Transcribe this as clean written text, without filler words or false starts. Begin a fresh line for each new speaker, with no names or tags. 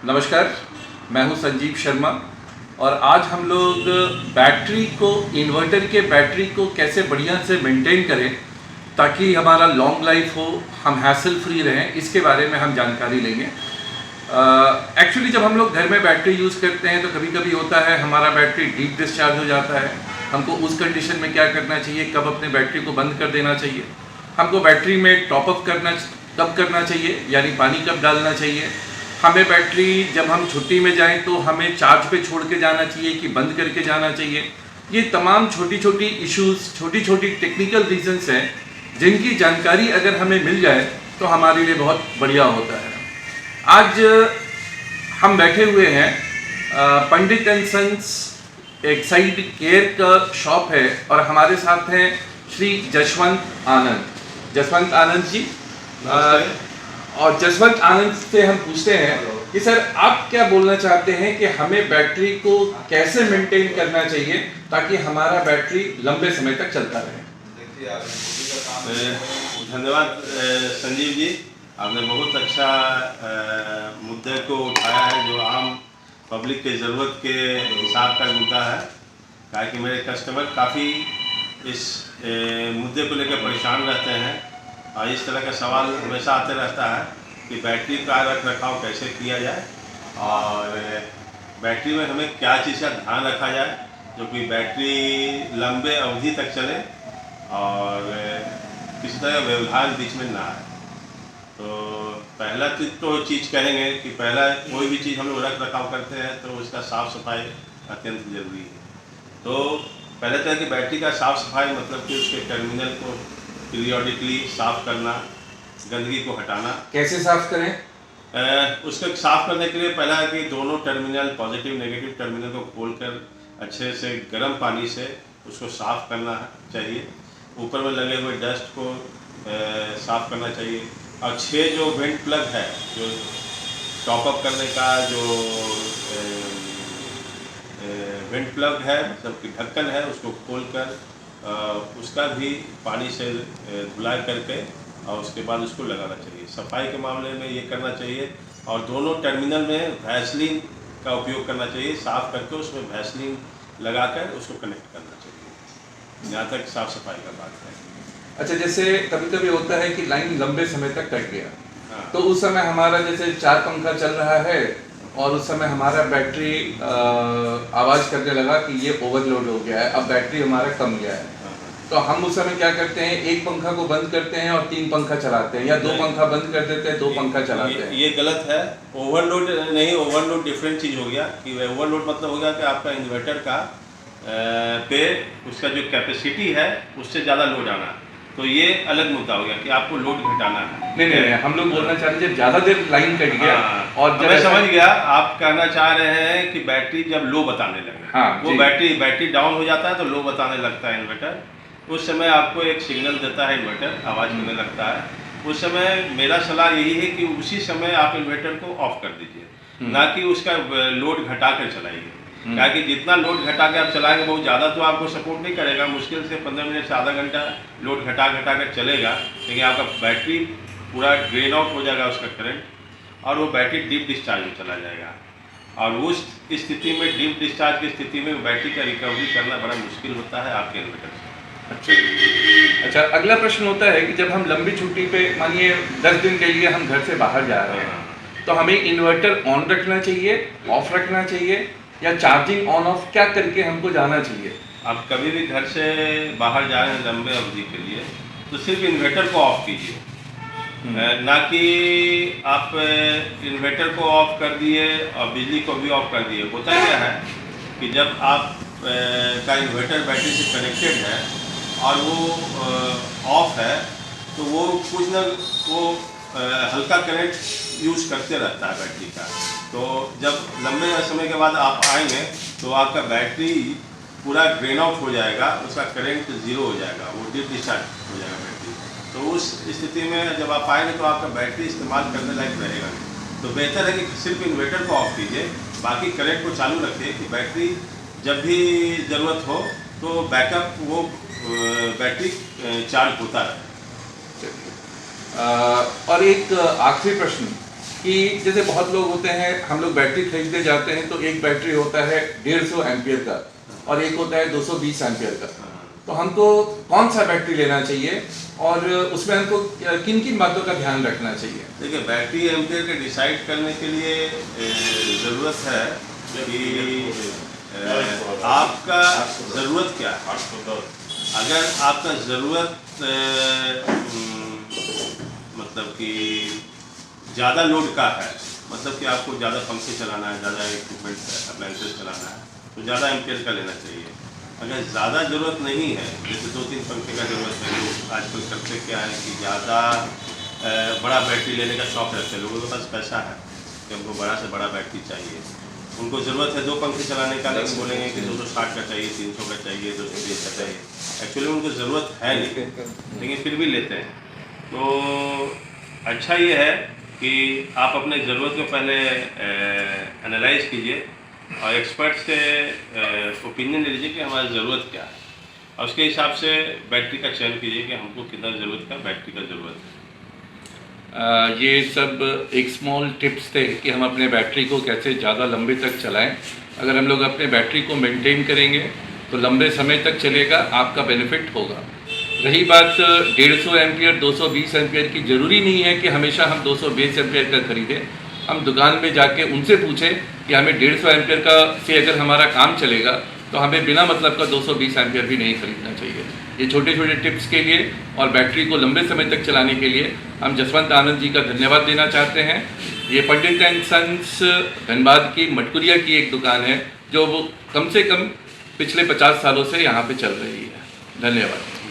नमस्कार, मैं हूं संजीव शर्मा और आज हम लोग बैटरी को, इन्वर्टर के बैटरी को कैसे बढ़िया से मेंटेन करें ताकि हमारा लॉन्ग लाइफ हो, हम हैसल फ्री रहें, इसके बारे में हम जानकारी लेंगे। एक्चुअली जब हम लोग घर में बैटरी यूज़ करते हैं तो कभी कभी होता है हमारा बैटरी डीप डिस्चार्ज हो जाता है। हमको उस कंडीशन में क्या करना चाहिए, कब अपने बैटरी को बंद कर देना चाहिए, हमको बैटरी में टॉपअप कब करना चाहिए, यानी पानी कब डालना चाहिए, हमें बैटरी जब हम छुट्टी में जाएं तो हमें चार्ज पे छोड़ के जाना चाहिए कि बंद करके जाना चाहिए। ये तमाम छोटी छोटी इश्यूज़, छोटी छोटी टेक्निकल रीजंस हैं जिनकी जानकारी अगर हमें मिल जाए तो हमारे लिए बहुत बढ़िया होता है। आज हम बैठे हुए हैं पंडित एंड सन्स एक साइड केयर का शॉप है और हमारे साथ हैं श्री जसवंत आनंद जी। और जसवंत आनंद से हम पूछते हैं कि सर आप क्या बोलना चाहते हैं कि हमें बैटरी को कैसे मेंटेन करना चाहिए ताकि हमारा बैटरी लंबे समय तक चलता रहे।
धन्यवाद संजीव जी, आपने बहुत अच्छा मुद्दे को उठाया है जो आम पब्लिक के ज़रूरत के हिसाब का मुद्दा है। ताकि मेरे कस्टमर काफ़ी इस मुद्दे को लेकर परेशान रहते हैं और इस तरह का सवाल हमेशा आते रहता है कि बैटरी का रख रखाव कैसे किया जाए और बैटरी में हमें क्या चीज़ का ध्यान रखा जाए जो कि बैटरी लंबे अवधि तक चले और किसी तरह का व्यवधान बीच में ना आए। तो पहला तो चीज़ कहेंगे कि पहला कोई भी चीज़ हम लोग रख रखाव करते हैं तो उसका साफ़ सफाई अत्यंत ज़रूरी है। तो पहले तो है कि बैटरी का साफ़ सफाई मतलब कि उसके टर्मिनल को पीरियोडिकली साफ़ करना, गंदगी को हटाना।
कैसे साफ करें?
उसको साफ़ करने के लिए पहला है कि दोनों टर्मिनल, पॉजिटिव नेगेटिव टर्मिनल को खोलकर अच्छे से गर्म पानी से उसको साफ़ करना चाहिए। ऊपर में लगे हुए डस्ट को साफ़ करना चाहिए और 6 जो वेंट प्लग है, जो टॉपअप करने का जो वेंट प्लग है, मतलब कि ढक्कन है, उसको खोलकर उसका भी पानी से धुलाई करके और उसके बाद उसको लगाना चाहिए। सफाई के मामले में ये करना चाहिए और दोनों टर्मिनल में वैसलीन का उपयोग करना चाहिए। साफ़ करके उसमें वैसलीन लगाकर उसको कनेक्ट करना चाहिए। यहाँ तक साफ़ सफाई का बात है।
अच्छा, जैसे कभी कभी होता है कि लाइन लंबे समय तक कट गया,
हाँ।
तो उस समय हमारा जैसे 4 पंखा चल रहा है और उस समय हमारा बैटरी आवाज़ करने लगा कि ये ओवरलोड हो गया है, अब बैटरी हमारा कम गया है। तो हम उस समय क्या करते हैं, एक पंखा को बंद करते हैं और 3 पंखा चलाते हैं, या 2 पंखा बंद कर देते हैं, 2 पंखा चलाते हैं।
ये गलत है। ओवरलोड नहीं, ओवरलोड डिफरेंट चीज़ हो गया कि ओवरलोड मतलब हो गया कि आपका इन्वर्टर का पे उसका जो कैपेसिटी है उससे ज़्यादा लोड आना, तो ये अलग मुद्दा हो गया कि आपको लोड घटाना है।
नहीं, हम लोग बोलना चाह रहे हैं जब ज़्यादा देर लाइन कट गया और
मैं समझ गया आप कहना चाह रहे हैं कि बैटरी जब लो बताने लगे।
हाँ,
वो बैटरी डाउन हो जाता है तो लो बताने लगता है इन्वर्टर। उस समय आपको एक सिग्नल देता है इन्वर्टर, आवाज़ करने लगता है। उस समय मेरा सलाह यही है कि उसी समय आप इन्वर्टर को ऑफ कर दीजिए, ना कि उसका लोड घटा कर चलाइए। क्योंकि जितना लोड घटा के आप चलाएंगे बहुत ज़्यादा तो आपको सपोर्ट नहीं करेगा, मुश्किल से 15 मिनट से आधा घंटा लोड घटा कर चलेगा, लेकिन आपका बैटरी पूरा ड्रेन आउट हो जाएगा उसका करंट और वो बैटरी डीप डिस्चार्ज में चला जाएगा। और उस स्थिति में, डीप डिस्चार्ज की स्थिति में बैटरी का रिकवरी करना बड़ा मुश्किल होता है आपके इन्वर्टर से।
अच्छा, अगला प्रश्न होता है कि जब हम लंबी छुट्टी पे, मानिए 10 दिन के लिए हम घर से बाहर जा रहे हैं, तो हमें इन्वर्टर ऑन रखना चाहिए, ऑफ रखना चाहिए, या चार्जिंग ऑन ऑफ क्या करके हमको जाना चाहिए?
आप कभी भी घर से बाहर जा रहे हैं लंबे अवधि के लिए तो सिर्फ इन्वर्टर को ऑफ कीजिए, ना कि आप इन्वर्टर को ऑफ कर दिए और बिजली को भी ऑफ कर दिए। होता क्या है कि जब आप का इन्वर्टर बैटरी से कनेक्टेड है और वो ऑफ है तो वो कुछ न वो हल्का करंट यूज़ करते रहता है बैटरी का। तो जब लंबे समय के बाद आप आएंगे तो आपका बैटरी पूरा ड्रेन आउट हो जाएगा, उसका करंट ज़ीरो हो जाएगा, वो डीप डिस्चार्ज हो जाएगा बैटरी। तो उस स्थिति में जब आप आएंगे तो आपका बैटरी इस्तेमाल करने लायक रहेगा नहीं। तो बेहतर है कि सिर्फ इन्वर्टर को ऑफ कीजिए, बाकी करंट को चालू रखिए कि बैटरी जब भी ज़रूरत हो तो बैकअप वो बैटरी चार्ज होता रहे।
और एक आखिरी प्रश्न कि जैसे बहुत लोग होते हैं, हम लोग बैटरी खरीदने जाते हैं तो एक बैटरी होता है 150 एम्पियर का और एक होता है 220 एम्पियर का। तो हमको कौन सा बैटरी लेना चाहिए और उसमें हमको किन किन बातों का ध्यान रखना चाहिए?
देखिए, बैटरी एम्पियर के डिसाइड करने के लिए ज़रूरत है कि आपका ज़रूरत क्या है। अगर आपका ज़रूरत मतलब कि ज़्यादा लोड का है, मतलब कि आपको ज़्यादा पंखे चलाना है, ज़्यादा इक्विपमेंट अप्लायंसेस चलाना है, तो ज़्यादा एम्पियर का लेना चाहिए। अगर ज़्यादा ज़रूरत नहीं है, जैसे 2-3 पंखे का ज़रूरत है, लोग आजकल करते क्या है कि ज़्यादा बड़ा बैटरी लेने का शौक़ रखते हैं। लोगों के पास पैसा है कि हमको बड़ा से बड़ा बैटरी चाहिए, उनको ज़रूरत है 2 पंखे चलाने का, लेकिन बोलेंगे कि 260 का चाहिए, 300 का चाहिए, 220 का चाहिए। एक्चुअली उनको ज़रूरत है नहीं, लेकिन फिर भी लेते हैं। तो अच्छा ये है कि आप अपने ज़रूरत को पहले एनालाइज कीजिए और एक्सपर्ट से ओपिनियन ले लीजिए कि हमारी ज़रूरत क्या है, और उसके हिसाब से बैटरी का चयन कीजिए कि हमको कितना ज़रूरत का बैटरी का ज़रूरत है।
ये सब एक स्मॉल टिप्स थे कि हम अपने बैटरी को कैसे ज़्यादा लंबे तक चलाएं। अगर हम लोग अपने बैटरी को मेंटेन करेंगे तो लंबे समय तक चलेगा, आपका बेनिफिट होगा। रही बात 150 एम्पियर 220 एम्पियर की, ज़रूरी नहीं है कि हमेशा हम 220 एम्पियर का खरीदें। हम दुकान में जाके उनसे पूछें कि हमें 150 एम्पियर का से अगर हमारा काम चलेगा तो हमें बिना मतलब का 220 एम्पियर भी नहीं खरीदना चाहिए। ये छोटे छोटे टिप्स के लिए और बैटरी को लंबे समय तक चलाने के लिए हम जसवंत आनंद जी का धन्यवाद देना चाहते हैं। ये पंडित एंड सन्स धनबाद की मटकुरिया की एक दुकान है जो वो कम से कम पिछले 50 सालों से यहाँ पे चल रही है। धन्यवाद।